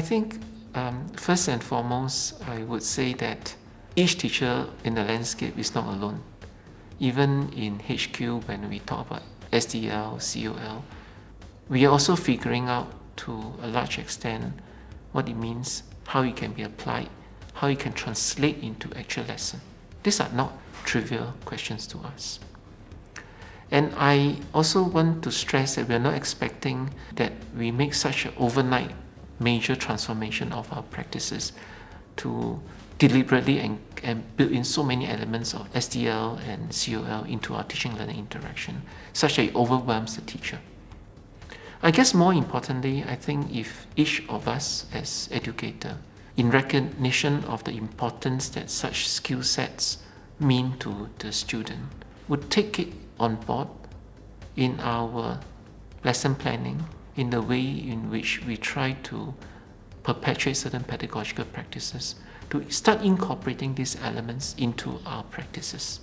think first and foremost, I would say that each teacher in the landscape is not alone. Even in HQ, when we talk about SDL, CoL, we are also figuring out to a large extent what it means, how it can be applied, how it can translate into actual lesson. These are not trivial questions to us. And I also want to stress that we are not expecting that we make such an overnight major transformation of our practices to deliberately and build in so many elements of SDL and CoL into our teaching-learning interaction, such that it overwhelms the teacher. I guess more importantly, I think if each of us as educator, in recognition of the importance that such skill sets mean to the student, would take it on board in our lesson planning, in the way in which we try to perpetuate certain pedagogical practices, to start incorporating these elements into our practices.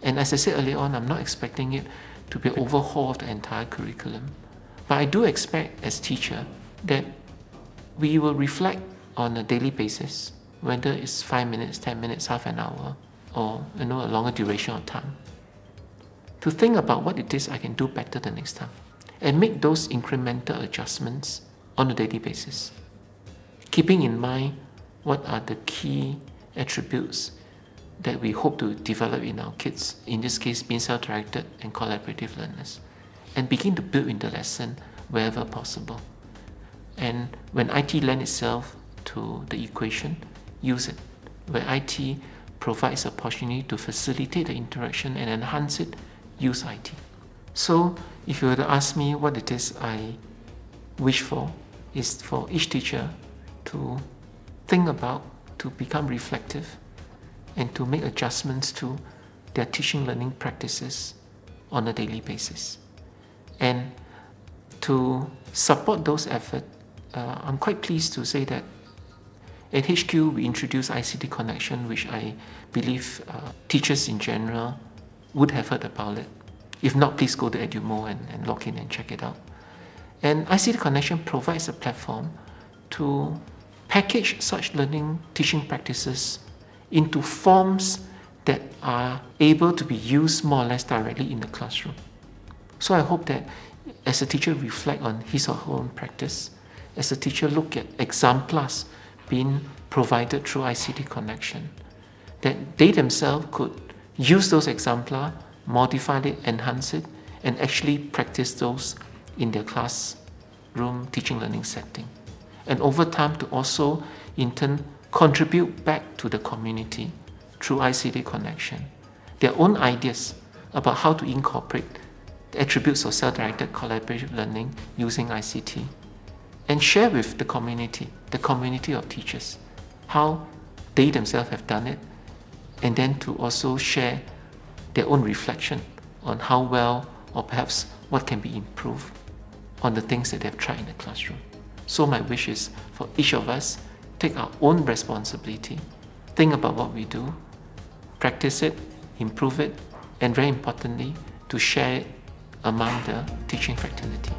And as I said earlier on, I'm not expecting it to be an overhaul of the entire curriculum. But I do expect as teacher that we will reflect on a daily basis, whether it's 5 minutes, 10 minutes, half an hour, or a longer duration of time, to think about what it is I can do better the next time, and make those incremental adjustments on a daily basis, keeping in mind what are the key attributes that we hope to develop in our kids, in this case being self-directed and collaborative learners, and begin to build in the lesson wherever possible. And when IT lends itself to the equation, use it. Where IT provides an opportunity to facilitate the interaction and enhance it, use IT. So if you were to ask me what it is I wish for, is for each teacher to think about, to become reflective, and to make adjustments to their teaching learning practices on a daily basis. And to support those efforts, I'm quite pleased to say that at HQ we introduced ICT Connection, which I believe teachers in general would have heard about it. If not, please go to Edumo and log in and check it out. And ICT Connection provides a platform to package such learning teaching practices into forms that are able to be used more or less directly in the classroom. So I hope that as a teacher reflect on his or her own practice, as a teacher look at exemplars being provided through ICT Connection, that they themselves could use those exemplars, modify it, enhance it, and actually practice those in their classroom teaching learning setting. And over time to also in turn contribute back to the community through ICT Connection, their own ideas about how to incorporate the attributes of self-directed collaborative learning using ICT, and share with the community of teachers, how they themselves have done it, and then to also share their own reflection on how well or perhaps what can be improved on the things that they've tried in the classroom. So my wish is for each of us, take our own responsibility, think about what we do, practice it, improve it, and very importantly, to share it among the teaching fraternity.